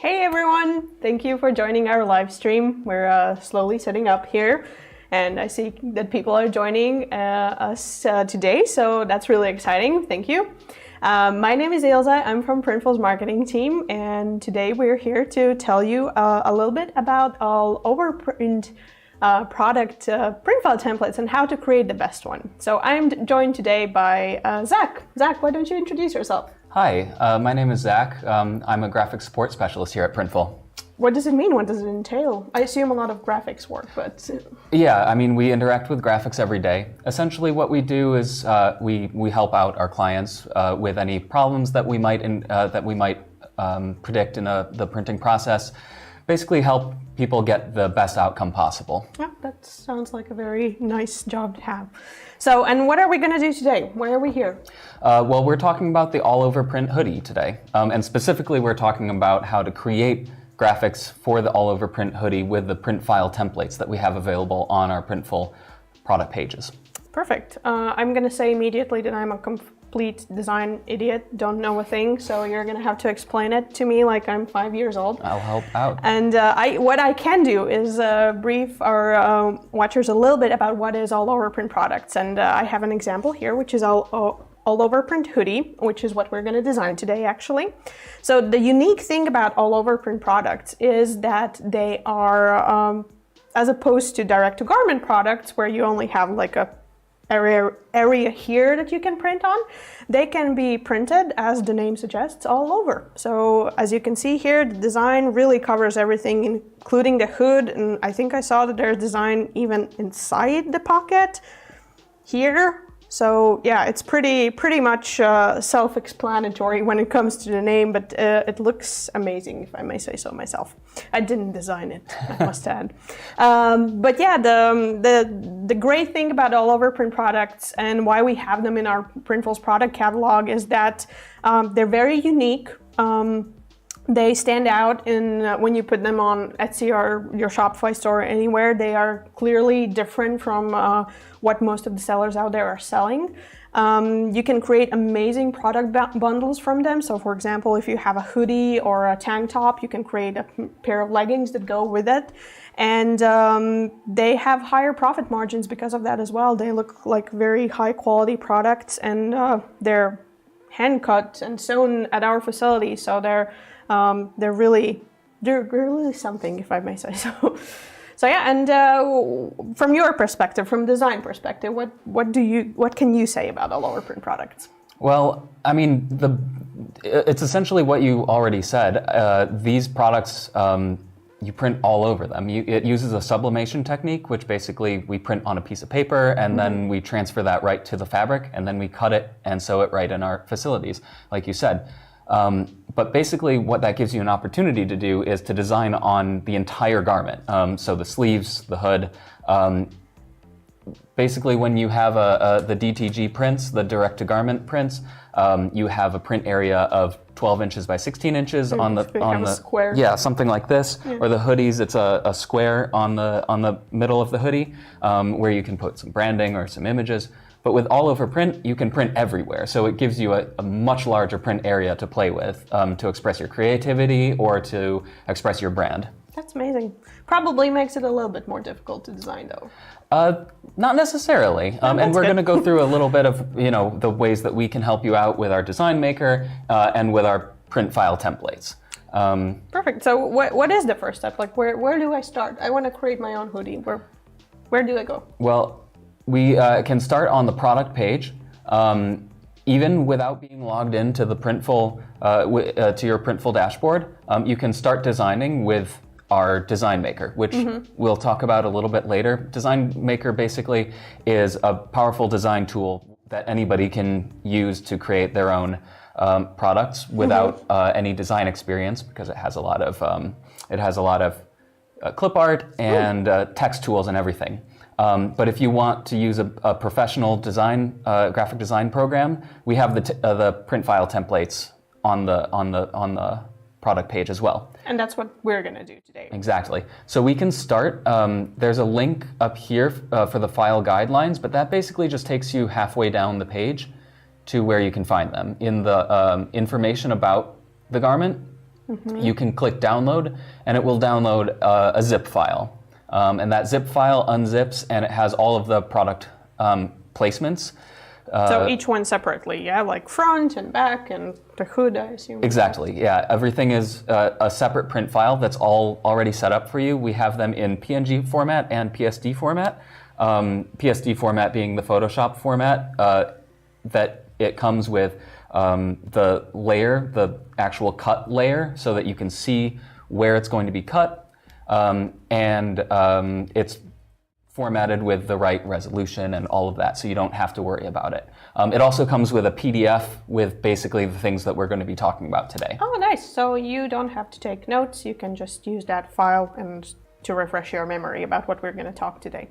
Hey everyone! Thank you for joining our live stream. We're slowly setting up here, and I see that people are joining us today, so that's really exciting. Thank you. My name is Ilse. I'm from Printful's marketing team, and today we're here to tell you a little bit about all overprint product print file templates and how to create the best one. So I'm joined today by Zach. Zach, why don't you introduce yourself? Hi, my name is Zach. I'm a graphic support specialist here at Printful. What does it mean? What does it entail? I assume a lot of graphics work, but... Yeah, I mean, we interact with graphics every day. Essentially what we do is we help out our clients with any problems that we might predict in the printing process. Basically help people get the best outcome possible. Yeah, that sounds like a very nice job to have. So, and what are we going to do today? Why are we here? Well, we're talking about the all-over print hoodie today. And specifically, we're talking about how to create graphics for the all-over print hoodie with the print file templates that we have available on our Printful product pages. Perfect. I'm going to say immediately that I'm a complete design idiot, don't know a thing, so you're going to have to explain it to me like I'm 5 years old. I'll help out. And what I can do is brief our watchers a little bit about what is all-over print products. And I have an example here, which is all-over print hoodie, which is what we're going to design today, actually. So the unique thing about all-over print products is that they are, as opposed to direct-to-garment products, where you only have like a area here that you can print on, they can be printed, as the name suggests, all over. So as you can see here, the design really covers everything, including the hood, and I think I saw that there's design even inside the pocket here. So yeah, it's pretty much self-explanatory when it comes to the name, but it looks amazing, if I may say so myself. I didn't design it, I must add. But yeah, the great thing about all-over print products and why we have them in our Printful's product catalog is that they're very unique. They stand out when you put them on Etsy or your Shopify store or anywhere. They are clearly different from what most of the sellers out there are selling. You can create amazing product bundles from them. So for example, if you have a hoodie or a tank top, you can create a pair of leggings that go with it. And they have higher profit margins because of that as well. They look like very high quality products, and they're hand cut and sewn at our facility. So they're really something, if I may say so. So yeah, and from your perspective, from design perspective, what can you say about all-over print products? Well, I mean, it's essentially what you already said. These products, you print all over them. It uses a sublimation technique, which basically we print on a piece of paper, and then we transfer that right to the fabric, and then we cut it and sew it right in our facilities, like you said. But basically what that gives you an opportunity to do is to design on the entire garment. So the sleeves, the hood. Basically when you have the DTG prints, the direct-to-garment prints, you have a print area of 12 inches by 16 inches on the square. Yeah, something like this. Yeah. Or the hoodies, it's a square on the middle of the hoodie, where you can put some branding or some images. But with all-over print, you can print everywhere. So it gives you a much larger print area to play with, to express your creativity or to express your brand. That's amazing. Probably makes it a little bit more difficult to design, though. Not necessarily. And we're going to go through a little bit of the ways that we can help you out with our design maker and with our print file templates. Perfect. So what is the first step? Like where do I start? I want to create my own hoodie. Where do I go? Well, we can start on the product page, even without being logged into the Printful, to your Printful dashboard. You can start designing with our Design Maker, which we'll talk about a little bit later. Design Maker basically is a powerful design tool that anybody can use to create their own products without any design experience, because it has a lot of clip art and text tools and everything. But if you want to use a professional design, graphic design program, we have the print file templates on the product page as well. And that's what we're going to do today. Exactly. So we can start. There's a link up here for the file guidelines, but that basically just takes you halfway down the page to where you can find them. In the information about the garment, you can click download, and it will download a zip file. And that zip file unzips, and it has all of the product placements. So each one separately, yeah? Like front and back and the hood, I assume. Exactly, yeah. Everything is a separate print file that's all already set up for you. We have them in PNG format and PSD format. PSD format being the Photoshop format that it comes with the layer, the actual cut layer, so that you can see where it's going to be cut. It's formatted with the right resolution and all of that, so you don't have to worry about it. It also comes with a PDF with basically the things that we're going to be talking about today. Oh, nice. So you don't have to take notes. You can just use that file and to refresh your memory about what we're going to talk today.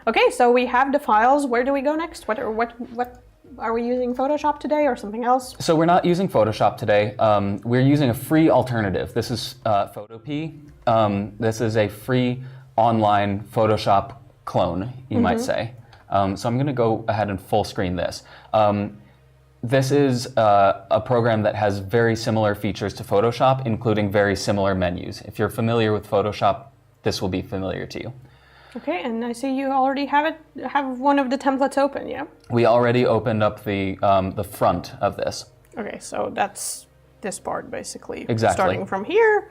Okay, so we have the files. Where do we go next? What are we using Photoshop today or something else? So we're not using Photoshop today. We're using a free alternative. This is Photopea. This is a free online Photoshop clone, you might say. So I'm going to go ahead and full screen this. This is a program that has very similar features to Photoshop, including very similar menus. If you're familiar with Photoshop, this will be familiar to you. Okay, and I see you already have one of the templates open, yeah? We already opened up the front of this. Okay, so that's this part basically. Exactly. Starting from here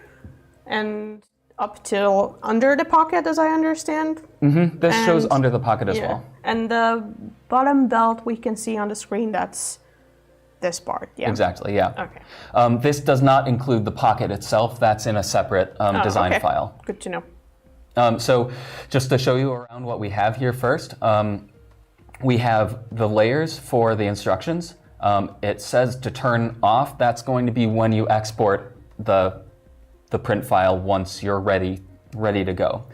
and up till under the pocket, as I understand. Mm-hmm. This shows under the pocket as well. And the bottom belt we can see on the screen, that's this part, yeah? Exactly, yeah. Okay. This does not include the pocket itself. That's in a separate design file. Good to know. So just to show you around what we have here first, we have the layers for the instructions. It says to turn off. That's going to be when you export the print file once you're ready to go.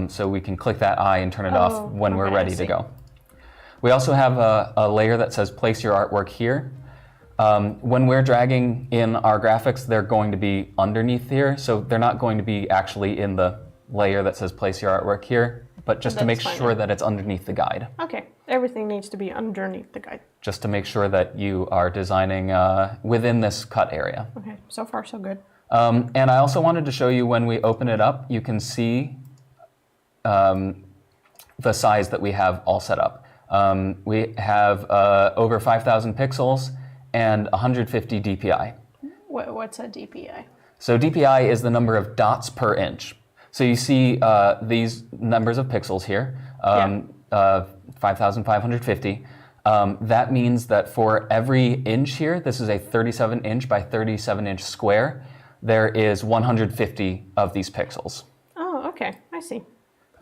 So we can click that I and turn it off when we're ready to go. We also have a layer that says place your artwork here. When we're dragging in our graphics, they're going to be underneath here, so they're not going to be actually in the layer that says place your artwork here, but just to make sure that it's underneath the guide. Okay, everything needs to be underneath the guide. Just to make sure that you are designing within this cut area. Okay, so far so good. And I also wanted to show you when we open it up, you can see the size that we have all set up. We have over 5,000 pixels and 150 DPI. What's a DPI? So DPI is the number of dots per inch. So you see these numbers of pixels here, 5,550. That means that for every inch here, this is a 37 inch by 37 inch square, there is 150 of these pixels. Oh, okay, I see.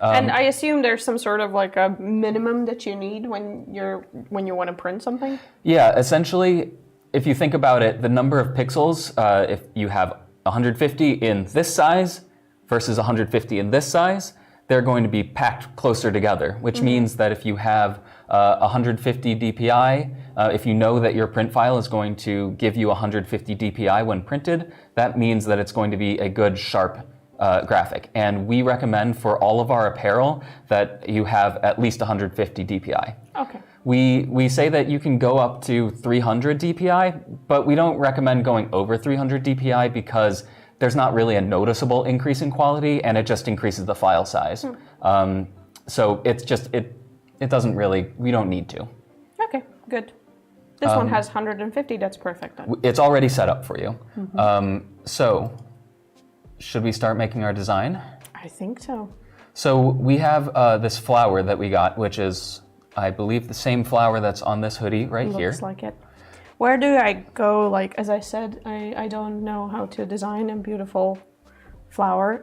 And I assume there's some sort of like a minimum that you need when you want to print something? Yeah, essentially, if you think about it, the number of pixels, if you have 150 in this size versus 150 in this size, they're going to be packed closer together, which means that if you have 150 DPI, if you know that your print file is going to give you 150 DPI when printed, that means that it's going to be a good, sharp graphic. And we recommend for all of our apparel that you have at least 150 DPI. Okay. We say that you can go up to 300 DPI, but we don't recommend going over 300 DPI because there's not really a noticeable increase in quality, and it just increases the file size. So it's just, it doesn't really, we don't need to. Okay, good. This one has 150, that's perfect then. It's already set up for you. So should we start making our design? I think so. So we have this flower that we got, which is, I believe, the same flower that's on this hoodie right here. Looks like it. Where do I go? Like, as I said, I don't know how to design a beautiful flower.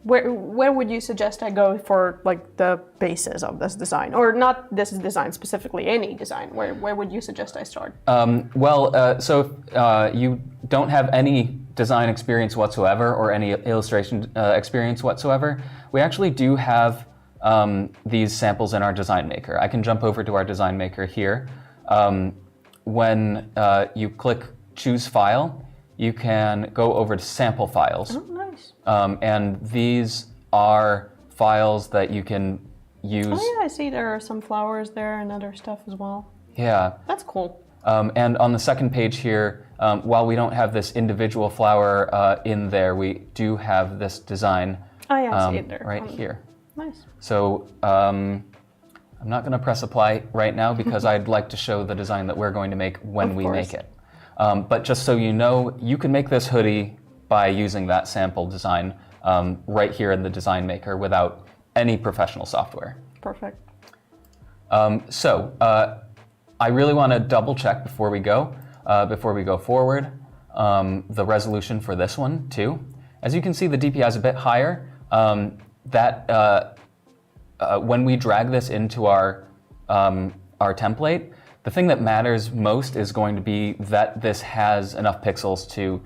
Where would you suggest I go for like the basis of this design? Or not this design specifically, any design. Where would you suggest I start? So if you don't have any design experience whatsoever or any illustration experience whatsoever, we actually do have these samples in our design maker. I can jump over to our design maker here. When you click choose file, you can go over to sample files. Oh, nice. And these are files that you can use. Oh yeah, I see there are some flowers there and other stuff as well. Yeah. That's cool. And on the second page here, while we don't have this individual flower in there, we do have this design I see it there. right here. Nice. So I'm not going to press apply right now because I'd like to show the design that we're going to make when we make it. But just so you know, you can make this hoodie by using that sample design right here in the design maker without any professional software. Perfect. I really want to double check before we go forward, the resolution for this one too. As you can see, the DPI is a bit higher. When we drag this into our template, the thing that matters most is going to be that this has enough pixels to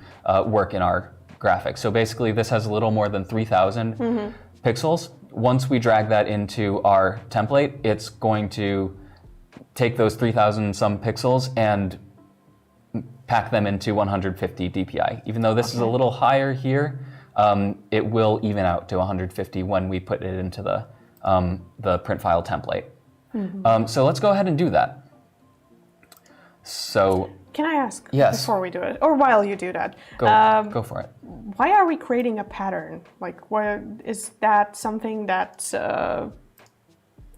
work in our graphic. So basically, this has a little more than 3,000 pixels. Once we drag that into our template, it's going to take those 3,000 some pixels and pack them into 150 DPI. Even though this is a little higher here, it will even out to 150 when we put it into the print file template. So let's go ahead and do that. So can I ask yes, before we do it, or while you do that? Go for it. Why are we creating a pattern? Like, why, is that something that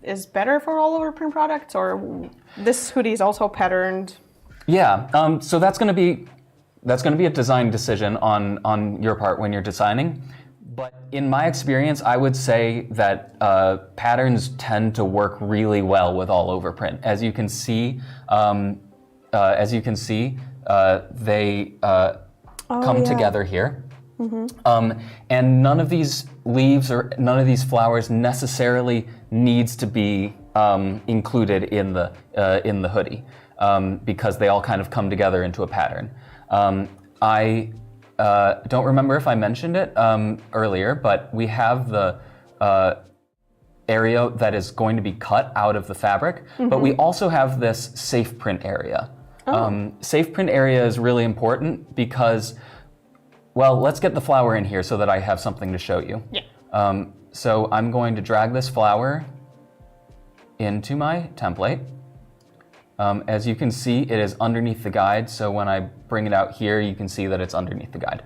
is better for all of our print products, or this hoodie is also patterned? Yeah. So that's going to be a design decision on your part when you're designing. But in my experience, I would say that patterns tend to work really well with all over print. As you can see, they come together here. And none of these leaves or none of these flowers necessarily needs to be included in the hoodie because they all kind of come together into a pattern. I don't remember if I mentioned it earlier, but we have the area that is going to be cut out of the fabric, but we also have this safe print area. Safe print area is really important because, well, let's get the flower in here so that I have something to show you. Yeah. So I'm going to drag this flower into my template. As you can see, it is underneath the guide, so when I bring it out here, you can see that it's underneath the guide.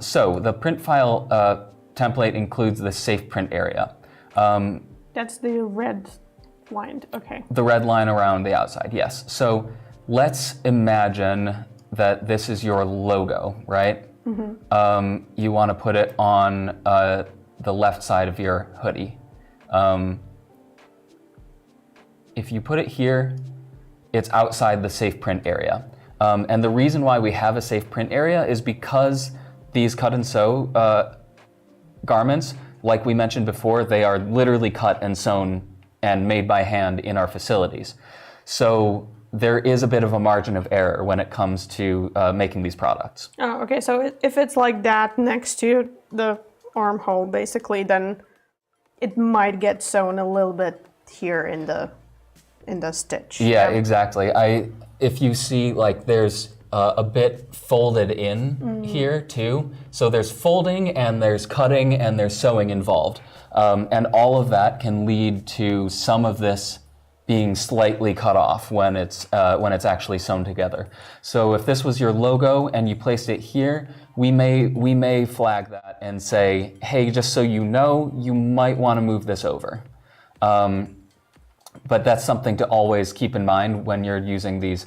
So the print file template includes the safe print area. That's the red line, okay. The red line around the outside, yes. So let's imagine that this is your logo, right? You want to put it on the left side of your hoodie. If you put it here, it's outside the safe print area. And the reason why we have a safe print area is because these cut and sew garments, like we mentioned before, they are literally cut and sewn and made by hand in our facilities. So there is a bit of a margin of error when it comes to making these products. Oh, okay, so if it's like that next to the armhole, basically, then it might get sewn a little bit here in the stitch. Yeah, exactly. If you see, like, there's a bit folded in here too. So there's folding and there's cutting and there's sewing involved. And all of that can lead to some of this being slightly cut off when it's actually sewn together. So if this was your logo and you placed it here, we may flag that and say, hey, just so you know, you might want to move this over. But that's something to always keep in mind when you're using these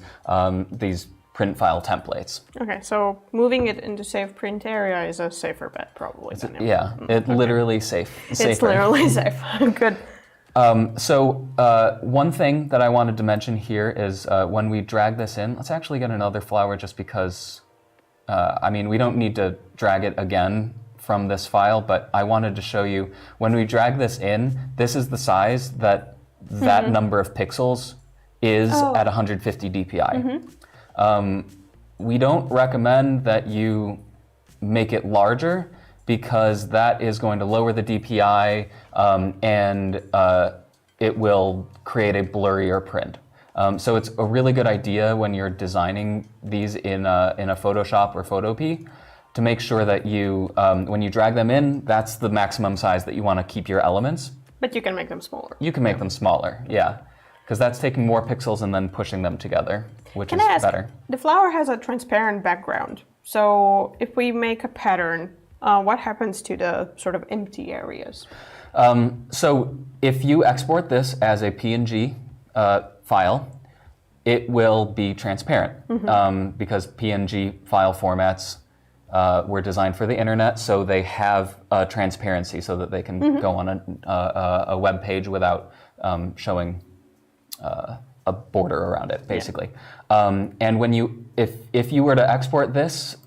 print file templates. Okay, so moving it into safe print area is a safer bet, probably. Yeah, literally safe. Safer. It's literally safe. Good. One thing that I wanted to mention here is when we drag this in, let's actually get another flower just because, we don't need to drag it again from this file, but I wanted to show you when we drag this in, this is the size that number of pixels is at 150 DPI. We don't recommend that you make it larger because that is going to lower the DPI and it will create a blurrier print. So it's a really good idea when you're designing these in a Photoshop or Photopea to make sure that you, when you drag them in, that's the maximum size that you want to keep your elements. But you can make them smaller. You can make them smaller, yeah. because that's taking more pixels and then pushing them together, which Can is I ask, better. the flower has a transparent background. So if we make a pattern, what happens to the sort of empty areas? So if you export this as a PNG file, it will be transparent because PNG file formats were designed for the internet, so they have transparency so that they can go on a web page without showing a border around it, basically. And when if you were to export this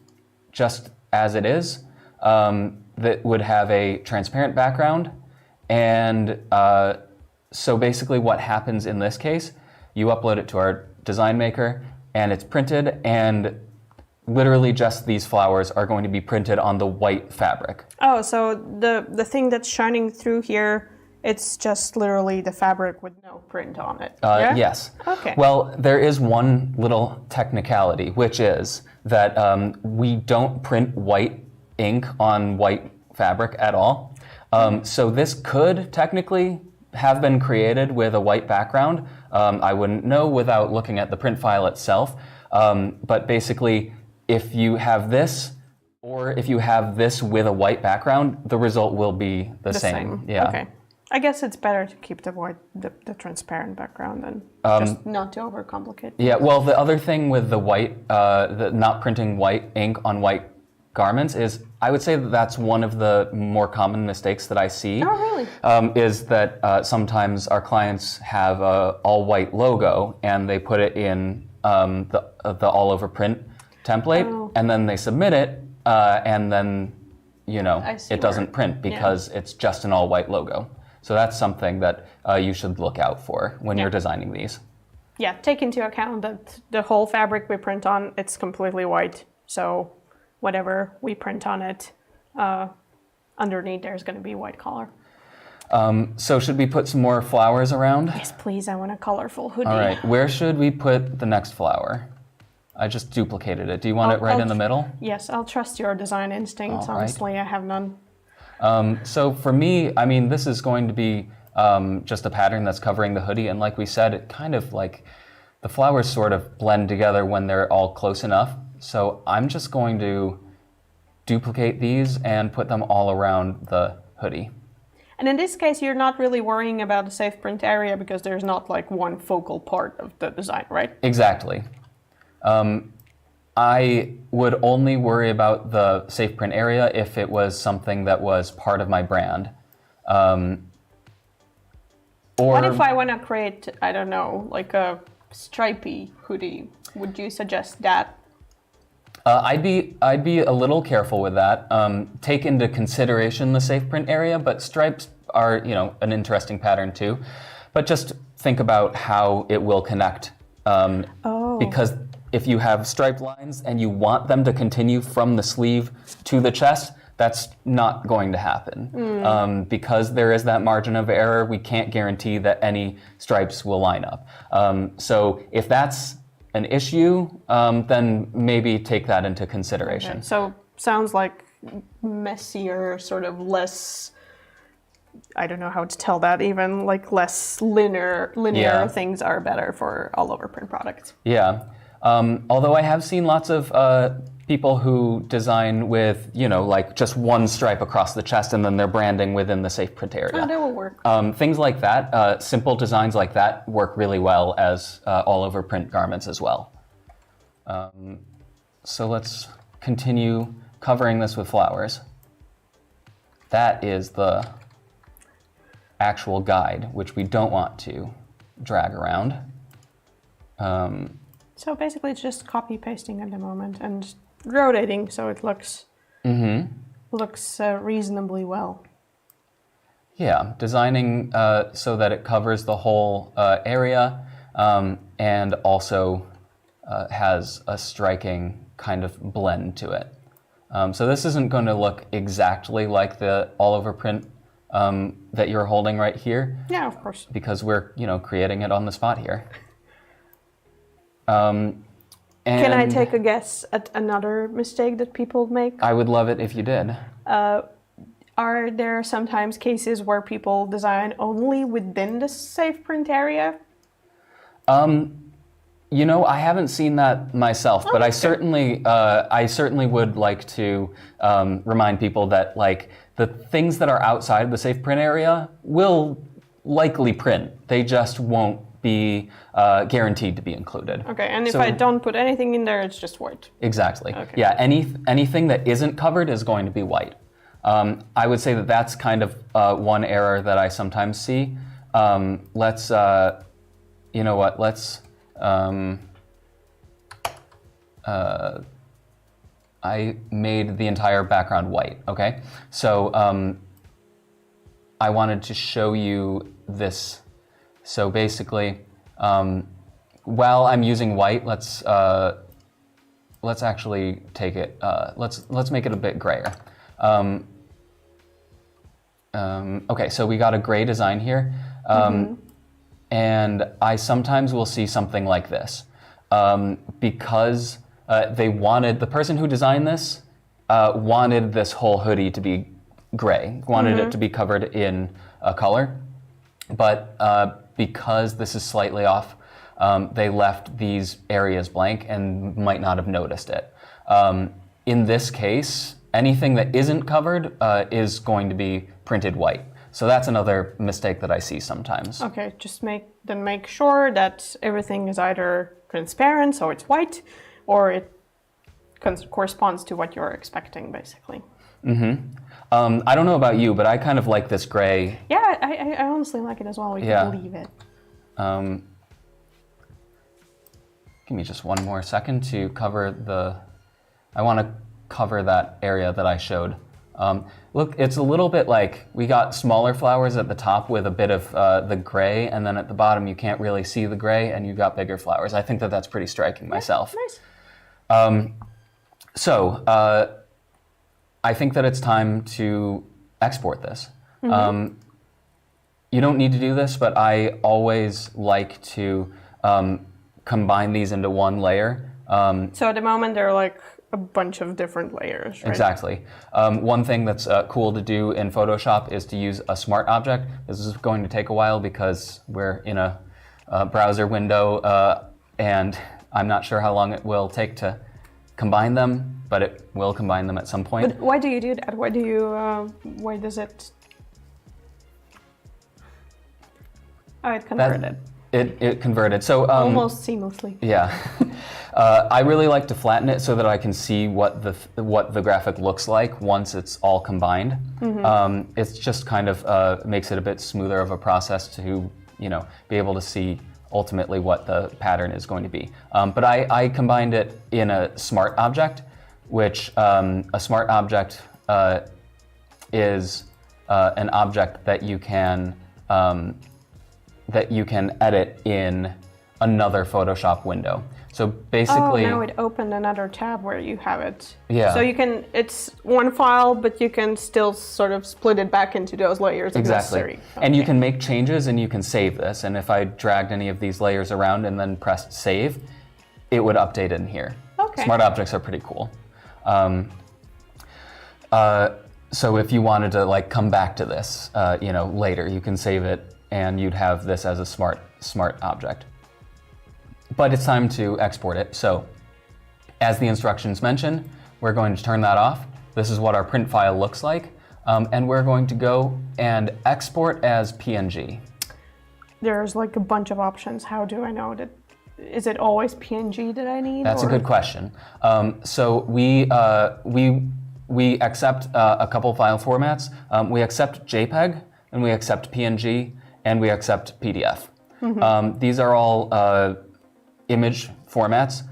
just as it is, that would have a transparent background. And so basically what happens in this case, you upload it to our design maker and it's printed, and literally just these flowers are going to be printed on the white fabric. Oh, so the thing that's shining through here, it's just literally the fabric with no print on it. Yeah? Yes. Okay. Well, there is one little technicality, which is that we don't print white ink on white fabric at all. So this could technically have been created with a white background. I wouldn't know without looking at the print file itself. But basically, if you have this, or if you have this with a white background, the result will be the same. Yeah. Okay. I guess it's better to keep the transparent background than just not to overcomplicate. Yeah. Well, the other thing with the white, the not printing white ink on white garments is, I would say that that's one of the more common mistakes that I see. Oh, really? Is that sometimes our clients have a all white logo and they put it in the all over print template, and then they submit it, and then it doesn't print because it's just an all white logo. So that's something that you should look out for when you're designing these. Yeah, take into account that the whole fabric we print on, it's completely white. So whatever we print on it, underneath there's going to be white color. So should we put some more flowers around? Yes, please. I want a colorful hoodie. All right. Where should we put the next flower? I just duplicated it. Do you want it right in the middle? Yes, I'll trust your design instincts. All right. Honestly, I have none. So for me, I mean, this is going to be just a pattern that's covering the hoodie. And like we said, it kind of like the flowers sort of blend together when they're all close enough. So I'm just going to duplicate these and put them all around the hoodie. And in this case, you're not really worrying about the safe print area because there's not like one focal part of the design, right? Exactly. I would only worry about the safe print area if it was something that was part of my brand. Or what if I want to create, I don't know, like a stripy hoodie? Would you suggest that? I'd be a little careful with that. Take into consideration the safe print area, but stripes are an interesting pattern too. But just think about how it will connect. Because if you have striped lines and you want them to continue from the sleeve to the chest, that's not going to happen. Because there is that margin of error, we can't guarantee that any stripes will line up. So if that's an issue, then maybe take that into consideration. Okay. So sounds like messier, sort of less, I don't know how to tell that even, like less linear things are better for all over print products. Yeah. Although I have seen lots of people who design with, like just one stripe across the chest and then they're branding within the safe print area. Oh, that will work. Things like that, simple designs like that work really well as all over print garments as well. So let's continue covering this with flowers. That is the actual guide, which we don't want to drag around. So basically it's just copy pasting at the moment and rotating so it looks reasonably well. Yeah, designing so that it covers the whole area and also has a striking kind of blend to it. So this isn't going to look exactly like the all over print that you're holding right here. Yeah, of course. Because we're creating it on the spot here. Can I take a guess at another mistake that people make? I would love it if you did. Are there sometimes cases where people design only within the safe print area? You know, I haven't seen that myself, but I certainly would like to remind people that like the things that are outside the safe print area will likely print. They just won't be guaranteed to be included. Okay, and if I don't put anything in there, it's just white. Exactly. Okay. Yeah, anything that isn't covered is going to be white. I would say that that's kind of one error that I sometimes see. Let's, you know what? Let's. I made the entire background white. Okay, so I wanted to show you this. So basically, while I'm using white, let's actually take it. Let's make it a bit grayer. Okay, so we got a gray design here, and I sometimes will see something like this because the person who designed this wanted this whole hoodie to be gray, wanted it to be covered in a color, but because this is slightly off, they left these areas blank and might not have noticed it. In this case, anything that isn't covered is going to be printed white. So that's another mistake that I see sometimes. Okay, just make sure that everything is either transparent, so it's white, or it corresponds to what you're expecting, basically. I don't know about you, but I kind of like this gray. Yeah, I honestly like it as well. We can leave it. Give me just one more second to cover I want to cover that area that I showed. Look, it's a little bit like we got smaller flowers at the top with a bit of the gray, and then at the bottom you can't really see the gray, and you got bigger flowers. I think that that's pretty striking myself. Nice. So I think that it's time to export this. You don't need to do this, but I always like to combine these into one layer. So at the moment they're like a bunch of different layers, right? Exactly. One thing that's cool to do in Photoshop is to use a smart object. This is going to take a while because we're in a browser window and I'm not sure how long it will take to combine them, but it will combine them at some point. But why do you do that? Why does it... Oh, it converted. It converted. So almost seamlessly. Yeah. I really like to flatten it so that I can see what the graphic looks like once it's all combined. It's just kind of makes it a bit smoother of a process to be able to see ultimately what the pattern is going to be. But I combined it in a smart object, which a smart object is an object that you can edit in another Photoshop window. So basically... Oh, now it opened another tab where you have it. Yeah. So it's one file, but you can still sort of split it back into those layers if necessary. Okay. And you can make changes and you can save this. And if I dragged any of these layers around and then pressed save, it would update it in here. Okay. Smart objects are pretty cool. So if you wanted to come back to this later, you can save it and you'd have this as a smart object. But it's time to export it. So as the instructions mention, we're going to turn that off. This is what our print file looks like. And we're going to go and export as PNG. There's a bunch of options. How do I know that? Is it always PNG that I need? That's a good question. So we accept a couple file formats. We accept JPEG, and we accept PNG, and we accept PDF. These are all image formats.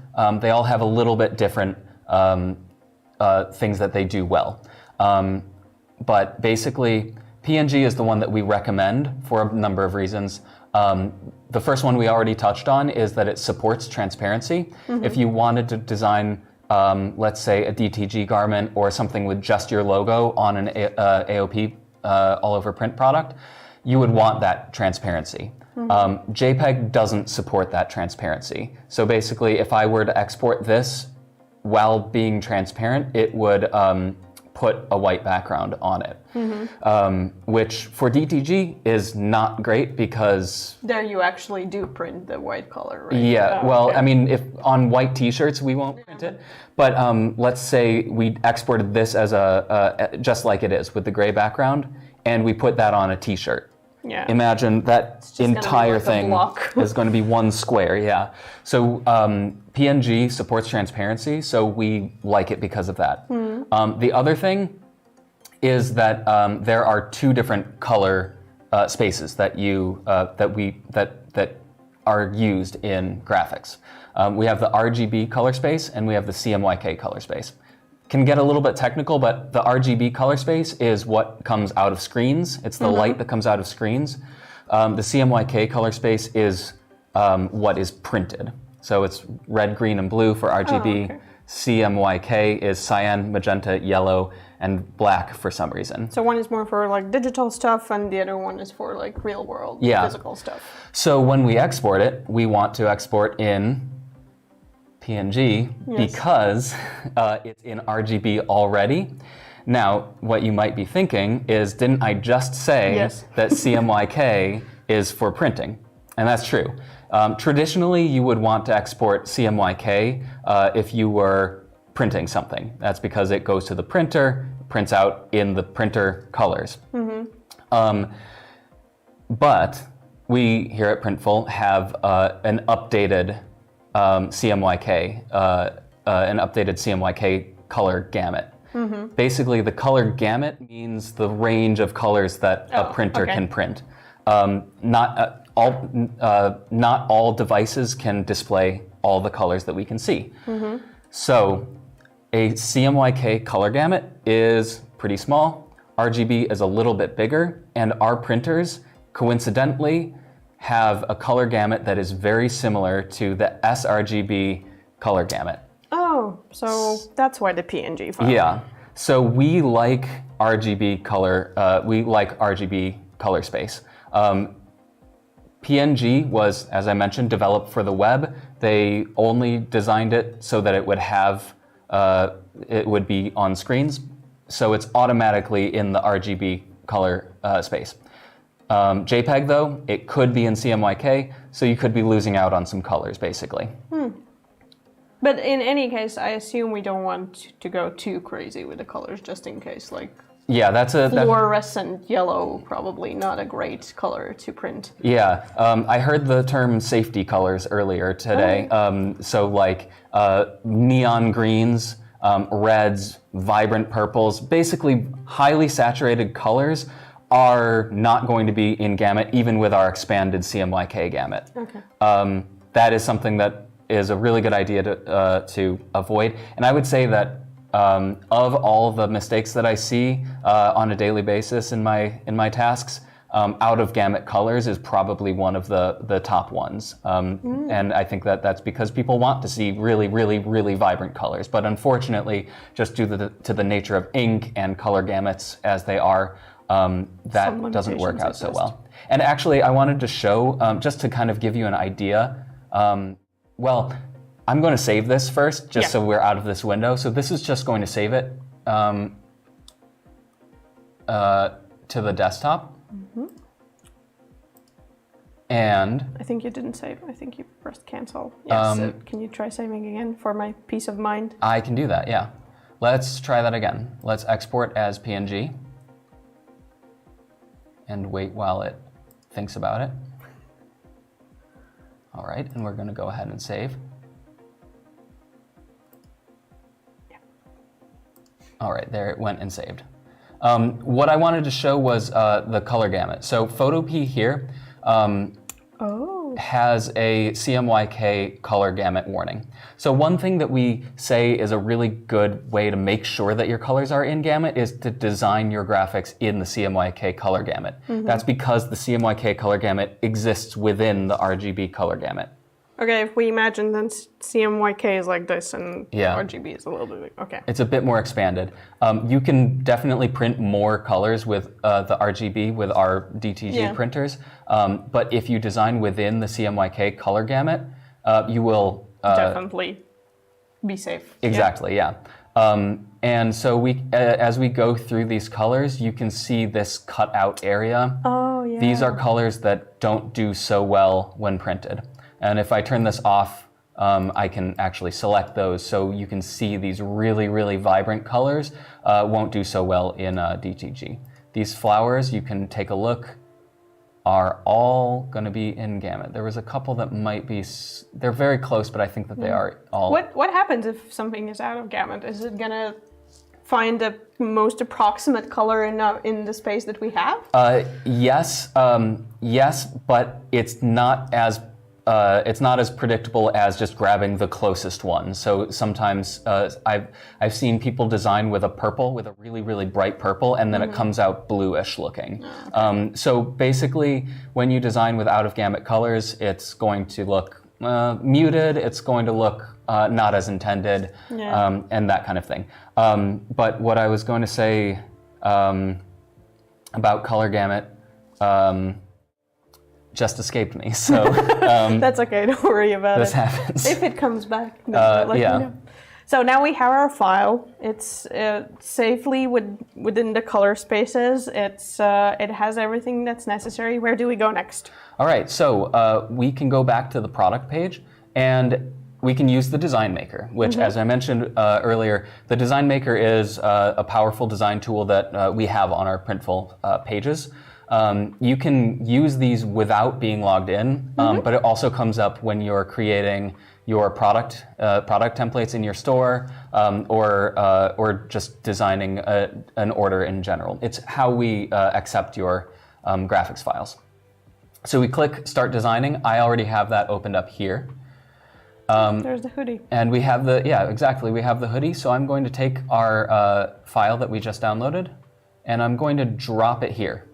They all have a little bit different things that they do well. But basically, PNG is the one that we recommend for a number of reasons. The first one we already touched on is that it supports transparency. If you wanted to design, let's say, a DTG garment or something with just your logo on an AOP all over print product, you would want that transparency. JPEG doesn't support that transparency. So basically, if I were to export this while being transparent, it would put a white background on it, which for DTG is not great because... There you actually do print the white color, right? Yeah, well, I mean, if on white t-shirts, we won't print it. But let's say we exported this as just like it is with the gray background, and we put that on a t-shirt. Yeah. Imagine that entire thing is going to be one square, yeah. So PNG supports transparency, so we like it because of that. The other thing is that there are two different color spaces that are used in graphics. We have the RGB color space and we have the CMYK color space. Can get a little bit technical, but the RGB color space is what comes out of screens. It's the light that comes out of screens. The CMYK color space is what is printed. So it's red, green, and blue for RGB. okay. CMYK is cyan, magenta, yellow, and black for some reason. So one is more for like digital stuff and the other one is for like real world physical stuff. So when we export it, we want to export in PNG because it's in RGB already. Now, what you might be thinking is, didn't I just say that CMYK is for printing? And that's true. Traditionally, you would want to export CMYK if you were printing something. That's because it goes to the printer, prints out in the printer colors. But we here at Printful have an updated CMYK color gamut. Basically, the color gamut means the range of colors that a printer can print. Not all devices can display all the colors that we can see. So a CMYK color gamut is pretty small. RGB is a little bit bigger, and our printers coincidentally have a color gamut that is very similar to the sRGB color gamut. Oh, so that's why the PNG file. Yeah. So we like RGB color. RGB color space. PNG was, as I mentioned, developed for the web. They only designed it so that it would have, it would be on screens. So it's automatically in the RGB color space. JPEG though, it could be in CMYK, so you could be losing out on some colors basically. But in any case, I assume we don't want to go too crazy with the colors just in case, like that's fluorescent yellow, probably not a great color to print. Yeah, I heard the term safety colors earlier today. So like neon greens, reds, vibrant purples, basically highly saturated colors are not going to be in gamut even with our expanded CMYK gamut. That is something that is a really good idea to avoid. And I would say that of all the mistakes that I see on a daily basis in my tasks, out of gamut colors is probably one of the top ones. And I think that that's because people want to see really, really, really vibrant colors. But unfortunately, just due to the nature of ink and color gamuts as they are, that doesn't work out so well. And actually, I wanted to show, just to kind of give you an idea, well, I'm going to save this first, just so we're out of this window. So this is just going to save it to the desktop. And I think you didn't save. I think you pressed cancel. Yes. Can you try saving again for my peace of mind? I can do that, yeah. Let's try that again. Let's export as PNG. And wait while it thinks about it. All right, and we're going to go ahead and save. All right, there it went and saved. What I wanted to show was the color gamut. So Photopea here has a CMYK color gamut warning. So one thing that we say is a really good way to make sure that your colors are in gamut is to design your graphics in the CMYK color gamut. That's because the CMYK color gamut exists within the RGB color gamut. Okay, if we imagine then CMYK is like this and RGB is a little bit big. Okay. It's a bit more expanded. You can definitely print more colors with the RGB with our DTG printers, but if you design within the CMYK color gamut, you will definitely be safe. Exactly, yeah. And so we, as we go through these colors, you can see this cut out area. Oh, yeah. These are colors that don't do so well when printed. And if I turn this off, I can actually select those, so you can see these really, really vibrant colors won't do so well in DTG. These flowers, you can take a look, are all going to be in Gamut. There was a couple that might be, they're very close, but I think that they are all... What happens if something is out of Gamut? Is it going to find the most approximate color in the space that we have? Yes, yes, but it's not as predictable as just grabbing the closest one. So sometimes I've seen people design with a purple, with a really, really bright purple, and then it comes out bluish looking. Okay. So basically, when you design with out of gamut colors, it's going to look muted, it's going to look not as intended, and that kind of thing. But what I was going to say about color gamut, just escaped me, so... That's okay, don't worry about this it. This happens. If it comes back, let me know. So now we have our file. It's safely within the color spaces. It has everything that's necessary. Where do we go next? All right, so we can go back to the product page, and we can use the Design Maker, which, as I mentioned earlier, the Design Maker is a powerful design tool that we have on our Printful pages. You can use these without being logged in, but it also comes up when you're creating your product templates in your store, or just designing an order in general. It's how we accept your graphics files. So we click Start Designing. I already have that opened up here. There's the hoodie. And we have we have the hoodie. So I'm going to take our file that we just downloaded, and I'm going to drop it here.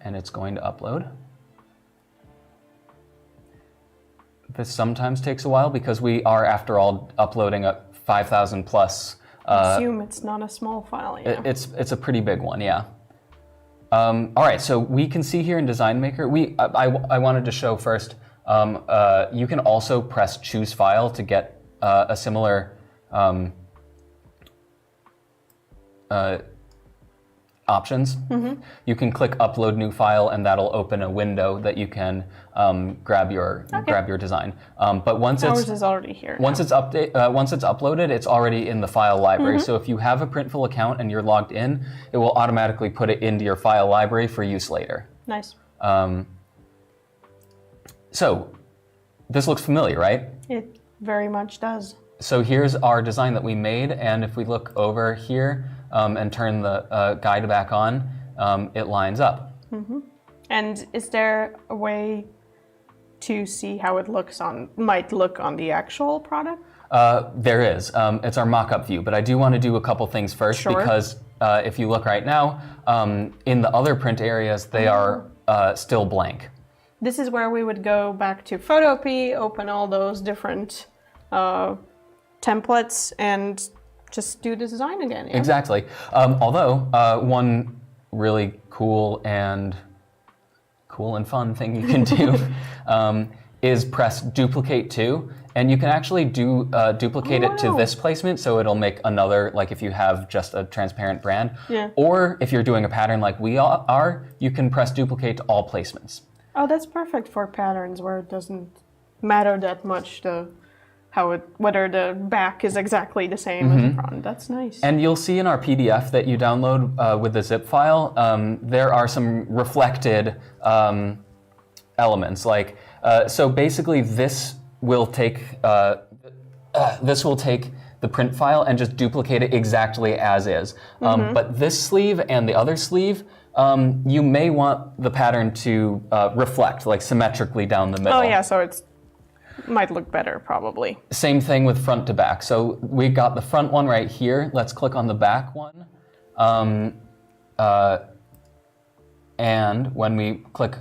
And it's going to upload. This sometimes takes a while because we are, after all, uploading a 5,000 plus. I assume it's not a small file. Yeah. It's a pretty big one, yeah. All right, so we can see here in Design Maker. I wanted to show first. You can also press Choose File to get a similar options. You can click Upload New File, and that'll open a window that you can grab your design. But once ours is already here. Once it's uploaded, it's already in the file library. So if you have a Printful account and you're logged in, it will automatically put it into your file library for use later. Nice. So this looks familiar, right? It very much does. So here's our design that we made, and if we look over here and turn the guide back on, it lines up. And is there a way to see how it might look on the actual product? There is. It's our mock-up view, but I do want to do a couple things first, because if you look right now, in the other print areas, they are still blank. This is where we would go back to Photopea, open all those different templates, and just do the design again. Yeah? Exactly. Although one really cool and fun thing you can do is press Duplicate To, and you can actually duplicate it to this placement, so it'll make another, like if you have just a transparent brand. Yeah. Or if you're doing a pattern like we are, you can press Duplicate to all placements. Oh, that's perfect for patterns where it doesn't matter that much whether the back is exactly the same as the front. That's nice. And you'll see in our PDF that you download with the zip file, there are some reflected elements. Like so, basically, this will take the print file and just duplicate it exactly as is. But this sleeve and the other sleeve, you may want the pattern to reflect, like symmetrically down the middle. Oh yeah, so it might look better probably. Same thing with front to back. So we got the front one right here. Let's click on the back one. And when we click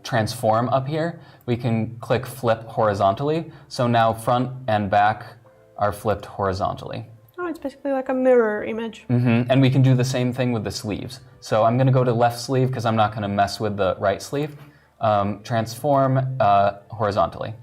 transform up here, we can click flip horizontally. So now front and back are flipped horizontally. Oh, it's basically like a mirror image. And we can do the same thing with the sleeves. So I'm going to go to left sleeve because I'm not going to mess with the right sleeve. Transform horizontally.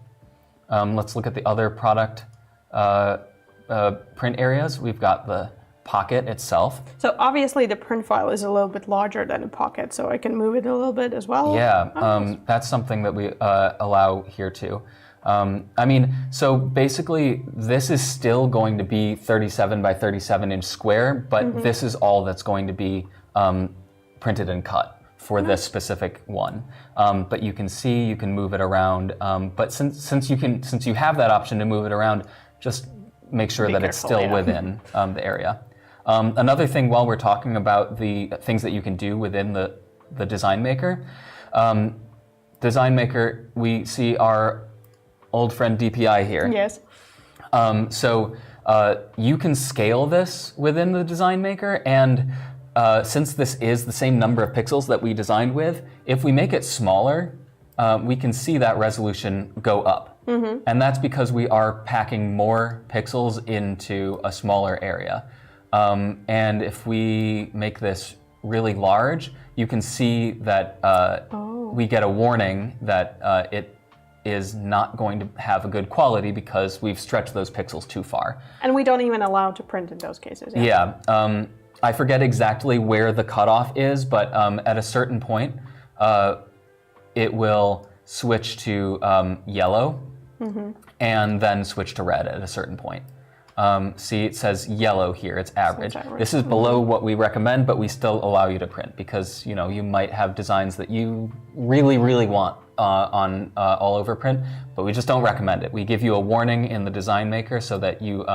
Let's look at the other product. print areas. We've got the pocket itself. So obviously the print file is a little bit larger than a pocket, so I can move it a little bit as well. Yeah, that's something that we allow here too. I mean, so basically this is still going to be 37 by 37 inch square, but this is all that's going to be printed and cut for this specific one. But you can see, you can move it around. But since you have that option to move it around, just make sure that it's still within the area. Another thing, while we're talking about the things that you can do within the Design Maker, we see our old friend DPI here. Yes. So you can scale this within the Design Maker, and since this is the same number of pixels that we designed with, if we make it smaller, we can see that resolution go up. And that's because we are packing more pixels into a smaller area. And if we make this really large, you can see that we get a warning that it is not going to have a good quality because we've stretched those pixels too far. And we don't even allow to print in those cases. Yeah. I forget exactly where the cutoff is, but at a certain point, it will switch to yellow and then switch to red at a certain point. See, it says yellow here, it's average. This is below what we recommend, but we still allow you to print because you might have designs that you really, really want on all over print, but we just don't recommend it. We give you a warning in the Design Maker so that you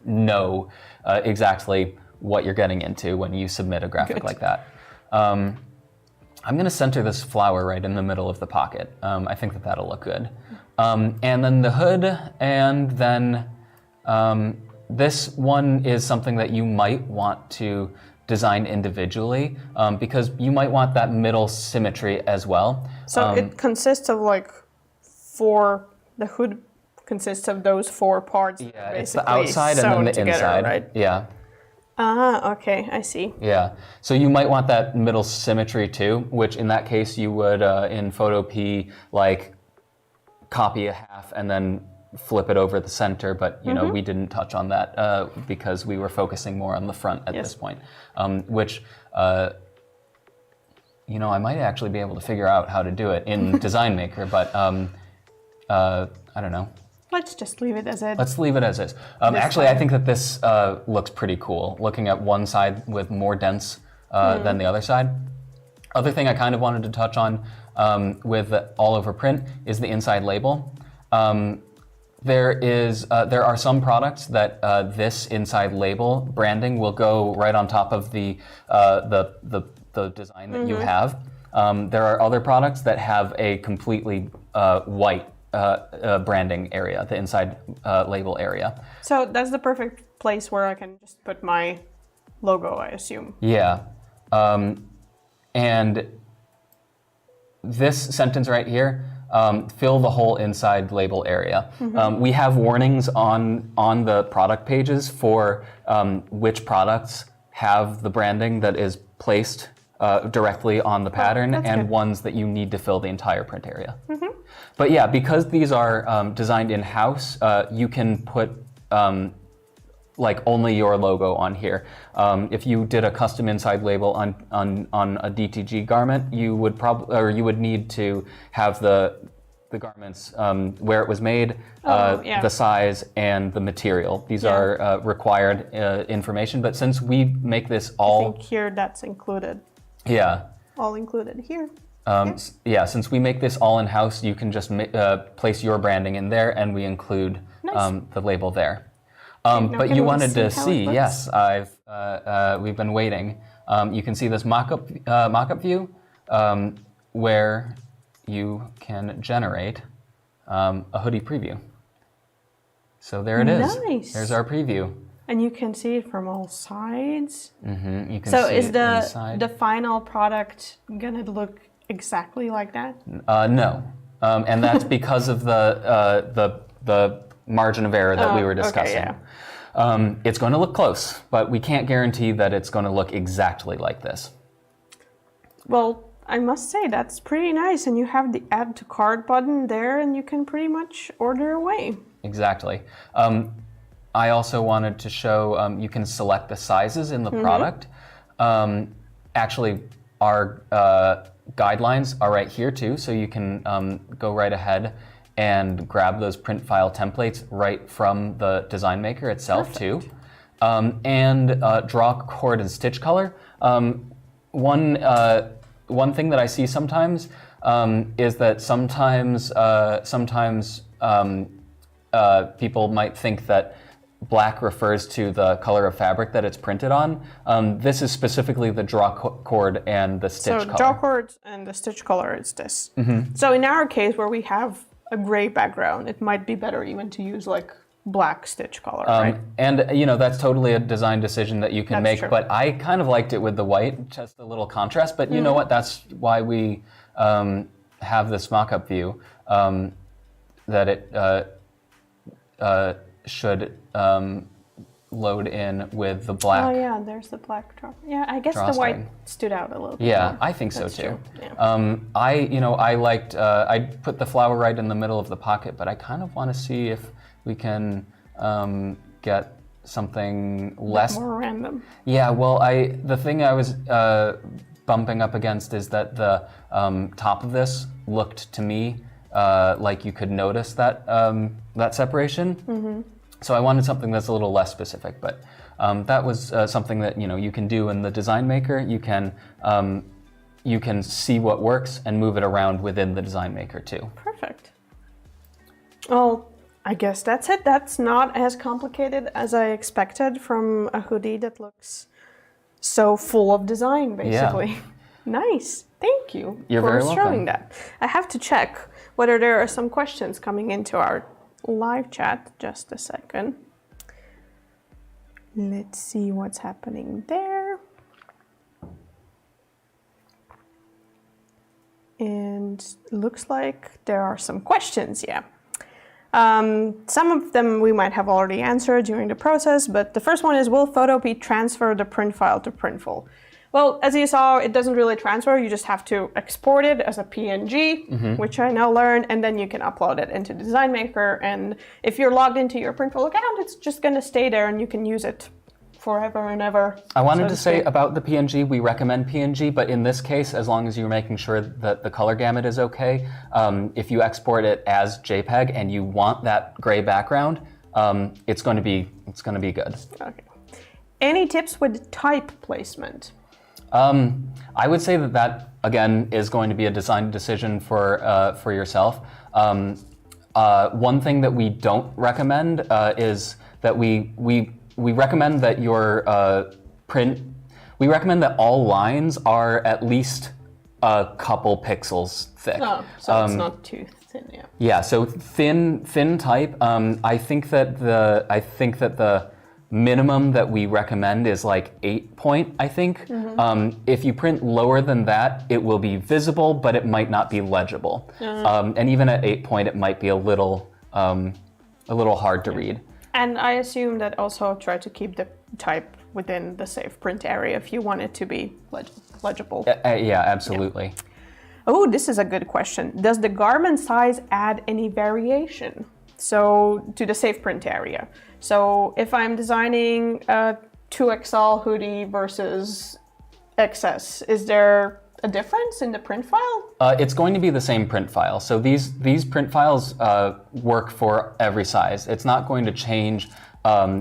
know exactly what you're getting into when you submit a graphic like that. I'm going to center this flower right in the middle of the pocket. I think that that'll look good. And then the hood, and then this one is something that you might want to design individually because you might want that middle symmetry as well. So it consists of the hood consists of those four parts. Yeah, it's the outside and then the together, inside. Right? Yeah. Ah, okay, I see. Yeah, so you might want that middle symmetry too, which in that case you would in Photo P like copy a half and then flip it over the center, but we didn't touch on that because we were focusing more on the front at this point, which I might actually be able to figure out how to do it in Design Maker, but I don't know. Let's just leave it as is. Let's leave it as is. Actually, I think that this looks pretty cool, looking at one side with more dense than the other side. Other thing I kind of wanted to touch on with all over print is the inside label. There are some products that this inside label branding will go right on top of the design that you have. There are other products that have a completely white branding area, the inside label area. So that's the perfect place where I can just put my logo, I assume. Yeah. And this sentence right here, fill the whole inside label area. We have warnings on the product pages for which products have the branding that is placed directly on the pattern and ones that you need to fill the entire print area. But yeah, because these are designed in-house, you can put like only your logo on here. If you did a custom inside label on a DTG garment, you would need to have the garments where it was made, the size, and the material. These are required information. But since we make this all, I think here that's included. Yeah. All included here. Yeah, since we make this all in-house, you can just place your branding in there, and we include the label there. But you wanted to see, yes, we've been waiting. You can see this mock-up view where you can generate a hoodie preview. So there it is. Nice. There's our preview. And you can see it from all sides. You can so see is it the inside. the final product gonna look exactly like that? No, and that's because of the margin of error that we were discussing. Okay, yeah. It's going to look close, but we can't guarantee that it's going to look exactly like this. Well, I must say that's pretty nice, and you have the add to cart button there, and you can pretty much order away. Exactly. I also wanted to show you can select the sizes in the product. Actually, our guidelines are right here too, so you can go right ahead and grab those print file templates right from the design maker itself too. And draw cord and stitch color. One thing that I see sometimes is that sometimes people might think that black refers to the color of fabric that it's printed on. This is specifically the draw cord and the stitch color. So draw cord and the stitch color is this. So in our case, where we have a gray background, it might be better even to use like black stitch color, right? And that's totally a design decision that you can make. True. But I kind of liked it with the white, just a little contrast. But you know what? That's why we have this mock-up view, that it should load in with the black. Oh yeah, there's the black drop. Yeah, I guess the drawstring. white stood out a little bit. Yeah, more. I think so That's too. true. Yeah. I liked. I put the flower right in the middle of the pocket, but I kind of want to see if we can get something less more random. Yeah. Well, the thing I was bumping up against is that the top of this looked to me like you could notice that that separation. So I wanted something that's a little less specific, but that was something that you can do in the design maker. You can see what works and move it around within the design maker too. Perfect. Well, I guess that's it. That's not as complicated as I expected from a hoodie that looks so full of design, basically. Yeah. Nice. Thank you You're for very welcome. showing that. I have to check whether there are some questions coming into our live chat. Just a second. Let's see what's happening there. And looks like there are some questions, yeah. Some of them we might have already answered during the process, but the first one is, will Photopea transfer the print file to Printful? Well, as you saw, it doesn't really transfer. You just have to export it as a PNG, which I now learned, and then you can upload it into the Design Maker. And if you're logged into your Printful account, it's just going to stay there and you can use it forever and ever. I wanted to say about the PNG, we recommend PNG, but in this case, as long as you're making sure that the color gamut is okay, if you export it as JPEG and you want that gray background, it's going to be good. Okay. Any tips with type placement? I would say that again is going to be a design decision for yourself. One thing that we don't recommend is that we recommend that your print. We recommend that all lines are at least a couple pixels thick. Oh, so it's not too thin, yeah. Yeah, so thin type. I think that the minimum that we recommend is like 8 point, I think. If you print lower than that, it will be visible, but it might not be legible. And even at 8 point, it might be a little hard to read. And I assume that also try to keep the type within the safe print area if you want it to be legible. Yeah, absolutely. Yeah. Oh, this is a good question. Does the garment size add any variation? So to the safe print area. So if I'm designing a 2XL hoodie versus XS, is there a difference in the print file? It's going to be the same print file. So these print files work for every size. It's not going to change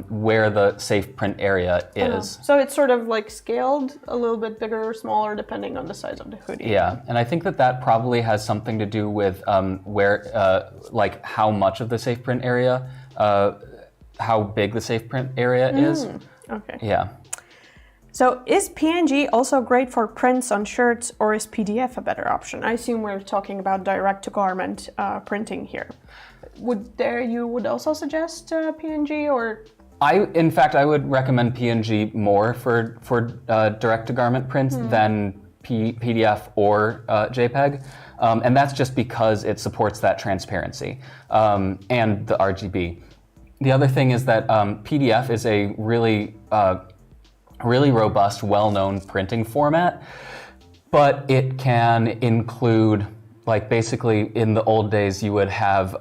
where the safe print area is. So it's sort of like scaled a little bit bigger or smaller depending on the size of the hoodie. Yeah, and I think that probably has something to do with where, like how much of the safe print area, how big the safe print area is. Okay. Yeah. So is PNG also great for prints on shirts, or is PDF a better option? I assume we're talking about direct-to-garment printing here. You would also suggest PNG, or? In fact, I would recommend PNG more for direct-to-garment prints than PDF or JPEG, and that's just because it supports that transparency and the RGB. The other thing is that PDF is a really robust, well-known printing format, but it can include like basically in the old days you would have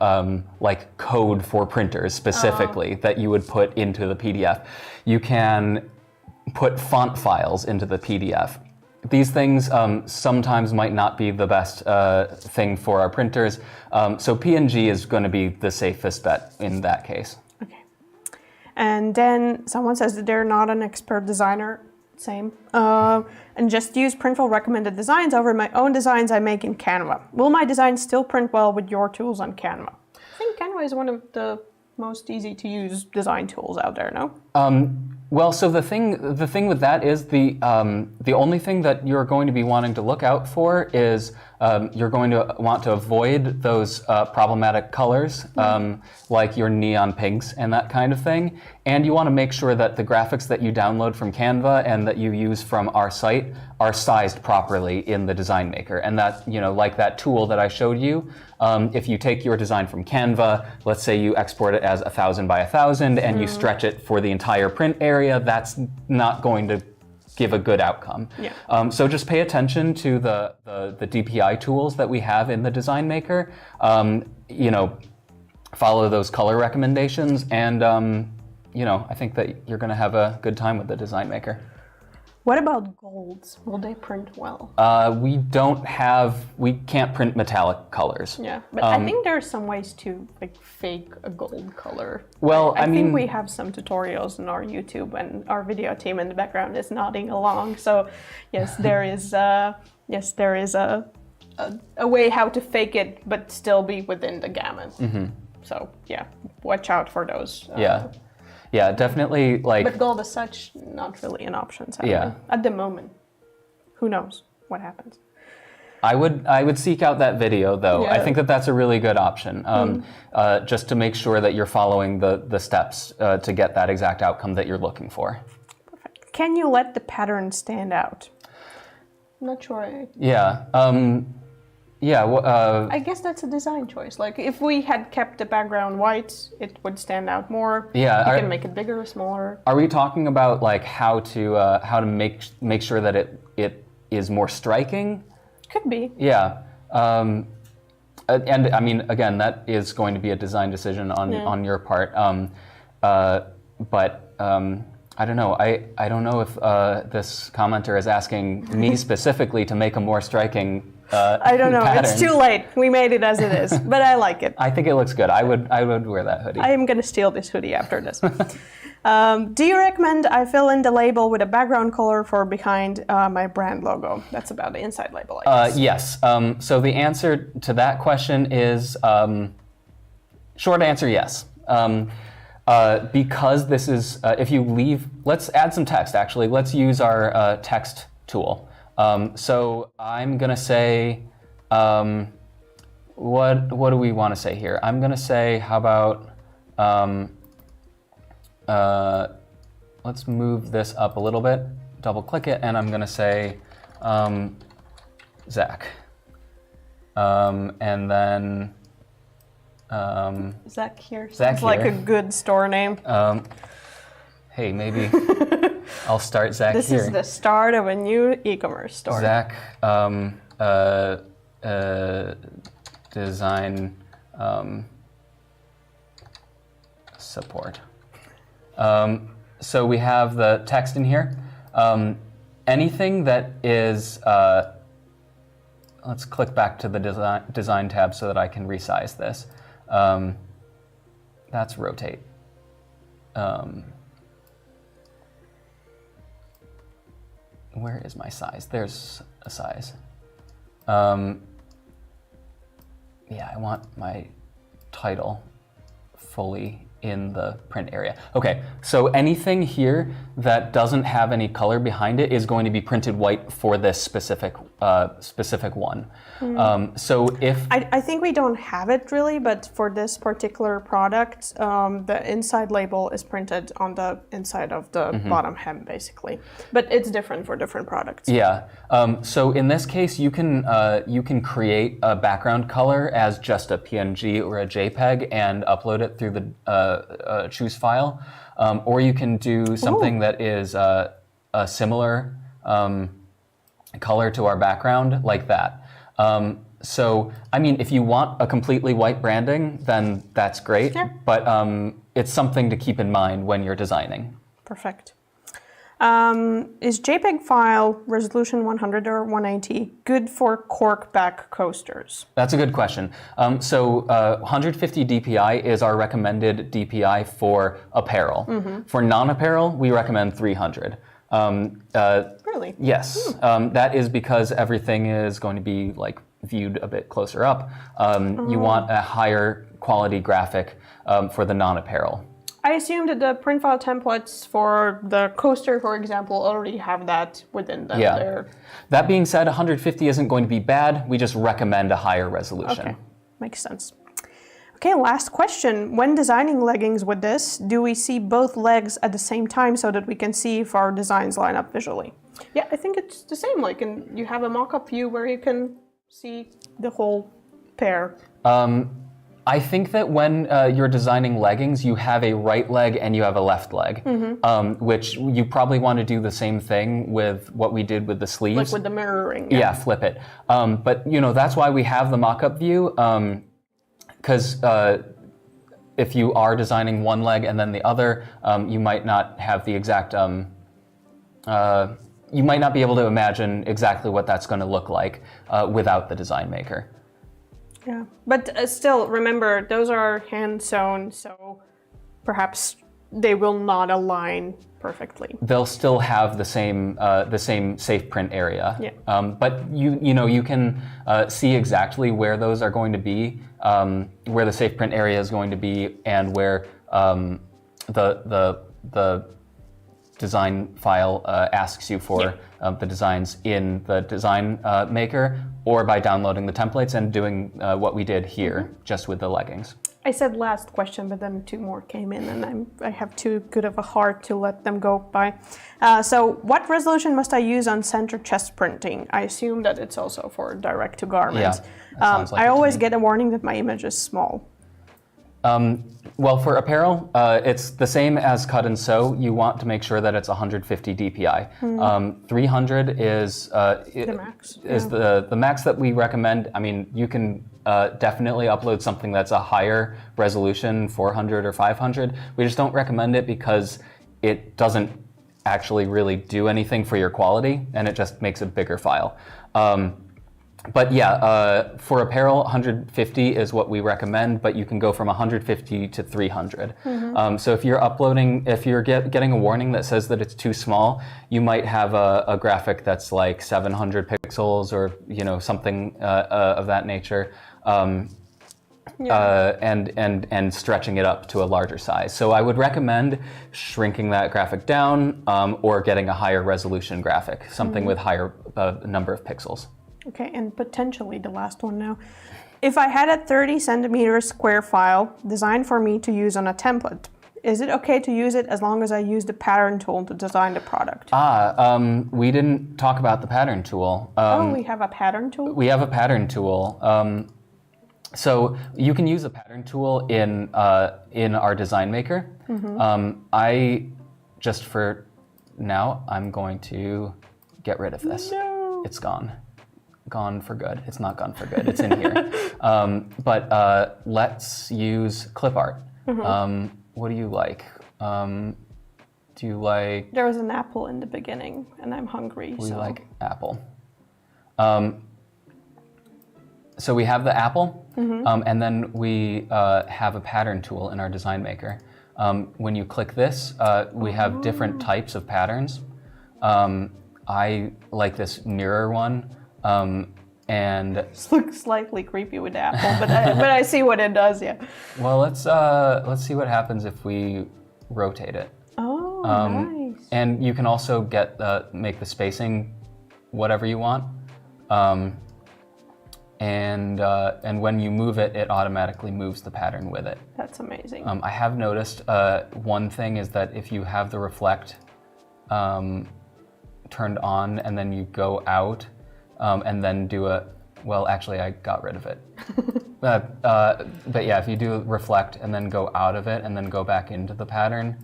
like code for printers specifically that you would put into the PDF. You can put font files into the PDF. These things sometimes might not be the best thing for our printers, so PNG is going to be the safest bet in that case. Okay. And then someone says that they're not an expert designer. Same. And just use Printful recommended designs over my own designs I make in Canva. Will my designs still print well with your tools on Canva? I think Canva is one of the most easy to use design tools out there, no? Well, so the thing with that is the only thing that you're going to be wanting to look out for is you're going to want to avoid those problematic colors, like your neon pinks and that kind of thing. And you want to make sure that the graphics that you download from Canva and that you use from our site are sized properly in the Design Maker. And that, like that tool that I showed you, if you take your design from Canva, let's say you export it as 1,000 by 1,000 and you stretch it for the entire print area, that's not going to give a good outcome. Yeah. So just pay attention to the DPI tools that we have in the Design Maker. Follow those color recommendations, and I think that you're going to have a good time with the Design Maker. What about golds? Will they print well? We can't print metallic colors. Yeah, but I think there are some ways to fake a gold color. Well, I think we have some tutorials on our YouTube, and our video team in the background is nodding along. So yes, there is a way how to fake it, but still be within the gamut. Mm-hmm. So yeah, watch out for those. Yeah, definitely. But gold as such, not really an option. Sadly. Yeah. At the moment, who knows what happens? I would seek out that video though. Yeah. I think that that's a really good option, just to make sure that you're following the steps to get that exact outcome that you're looking for. Perfect. Can you let the pattern stand out? I'm not sure. Yeah. I guess that's a design choice. Like if we had kept the background white, it would stand out more. Yeah, you can make it bigger or smaller. Are we talking about like how to make sure that it is more striking? Could be. Yeah, and I mean again that is going to be a design decision on your part. But I don't know. I don't know if this commenter is asking me specifically to make a more striking. I don't know. Pattern. It's too late. We made it as it is, but I like it. I think it looks good. I would wear that hoodie. I am going to steal this hoodie after this. Do you recommend I fill in the label with a background color for behind my brand logo? That's about the inside label, I guess. Yes. So the answer to that question is short answer yes. Because this is if you leave. Let's add some text. Actually, let's use our text tool. So I'm gonna say, what do we want to say here? I'm gonna say, how about, let's move this up a little bit, double click it, and I'm gonna say, Zach. And then, Zach here sounds like a good store name. Hey, maybe. I'll start Zach this here. This is the start of a new e-commerce store. Zach, design support. So we have the text in here. Anything that is, let's click back to the design tab so that I can resize this. That's rotate. Where is my size? There's a size. Yeah, I want my title fully in the print area. Okay, so anything here that doesn't have any color behind it is going to be printed white for this specific one. So if I think we don't have it really, but for this particular product, the inside label is printed on the inside of the bottom hem, basically. But it's different for different products. Yeah. So in this case, you can create a background color as just a PNG or a JPEG and upload it through the choose file, or you can do something that is a similar color to our background, like that. So, I mean, if you want a completely white branding, then that's great. Yeah. But it's something to keep in mind when you're designing. Perfect. Is JPEG file resolution 100 or 180 good for cork back coasters? That's a good question. 150 DPI is our recommended DPI for apparel. For non-apparel, we recommend 300. Really? Yes. That is because everything is going to be like viewed a bit closer up. You want a higher quality graphic for the non-apparel. I assume that the print file templates for the coaster, for example, already have that within them. Yeah. That being said, 150 isn't going to be bad. We just recommend a higher resolution. Okay, makes sense. Okay, last question. When designing leggings with this, do we see both legs at the same time so that we can see if our designs line up visually? Yeah, I think it's the same. Like, you have a mock-up view where you can see the whole pair. I think that when you're designing leggings, you have a right leg and you have a left leg, which you probably want to do the same thing with what we did with the sleeves. Like with the mirroring. Yeah, flip it. But that's why we have the mock-up view, because if you are designing one leg and then the other, you might not have the exact, you might not be able to imagine exactly what that's going to look like without the design maker. Yeah, but still, remember, those are hand sewn, so perhaps they will not align perfectly. They'll still have the same safe print area. Yeah. But you can see exactly where those are going to be, where the safe print area is going to be, and where the design file asks you for the designs in the design maker, or by downloading the templates and doing what we did here, just with the leggings. I said last question, but then two more came in, and I have too good of a heart to let them go by. So what resolution must I use on center chest printing? I assume that it's also for direct to garment. Yeah, I always get a warning that my image is small. Well, for apparel, it's the same as cut and sew. You want to make sure that it's 150 DPI. 300 is The max. is the max that we recommend. I mean, you can definitely upload something that's a higher resolution, 400 or 500. We just don't recommend it because it doesn't actually really do anything for your quality, and it just makes a bigger file. But yeah, for apparel, 150 is what we recommend, but you can go from 150 to 300. So if you're uploading, if you're getting a warning that says that it's too small, you might have a graphic that's like 700 pixels or something of that nature, and stretching it up to a larger size. So I would recommend shrinking that graphic down, or getting a higher resolution graphic, something with higher number of pixels. Okay, and potentially the last one now. If I had a 30 centimeter square file designed for me to use on a template, is it okay to use it as long as I use the pattern tool to design the product? We didn't talk about the pattern tool. We have a pattern tool? We have a pattern tool. So you can use a pattern tool in our design maker. Just for now, I'm going to get rid of this. No. It's gone. Gone for good. It's not gone for good. It's in here. But let's use clip art. What do you like? Do you like... There was an apple in the beginning, and I'm hungry. We like apple. So we have the apple, and then we have a pattern tool in our design maker. When you click this, we have different types of patterns. I like this mirror one. And this looks slightly creepy with the apple, but I see what it does. Yeah. Well, let's see what happens if we rotate it. Oh, nice. And you can also make the spacing whatever you want. And when you move it, it automatically moves the pattern with it. That's amazing. I have noticed one thing is that if you have the reflect turned on and then you go out. And then do well, actually I got rid of it. But yeah, if you do reflect and then go out of it and then go back into the pattern,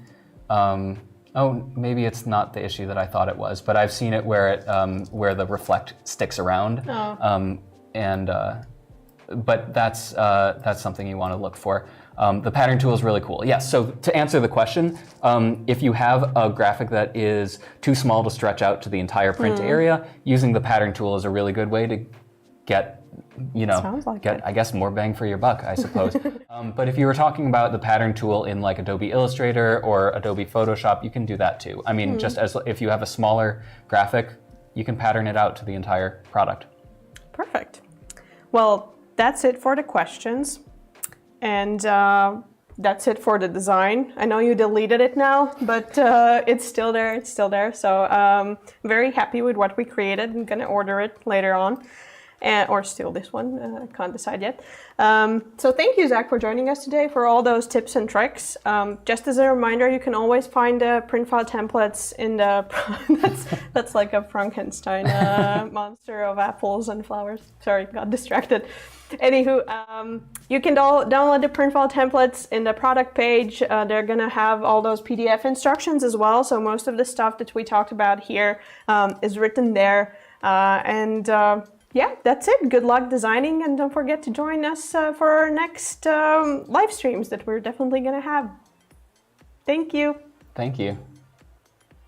maybe it's not the issue that I thought it was, but I've seen it where the reflect sticks around. but that's something you want to look for. The pattern tool is really cool. Yes, so to answer the question, if you have a graphic that is too small to stretch out to the entire print area, using the pattern tool is a really good way to get, I guess, more bang for your buck, I suppose. But if you were talking about the pattern tool in like Adobe Illustrator or Adobe Photoshop, you can do that too. I mean, just as if you have a smaller graphic, you can pattern it out to the entire product. Perfect. Well, that's it for the questions. And that's it for the design. I know you deleted it now, but it's still there. It's still there. So very happy with what we created. I'm going to order it later on. Or steal this one. I can't decide yet. So thank you, Zach, for joining us today for all those tips and tricks. Just as a reminder, you can always find Printful templates in the... that's like a Frankenstein monster of apples and flowers. Sorry, got distracted. Anywho, you can download the Printful templates in the product page. They're going to have all those PDF instructions as well. So most of the stuff that we talked about here is written there. Yeah, that's it. Good luck designing, and don't forget to join us for our next live streams that we're definitely going to have. Thank you. Thank you.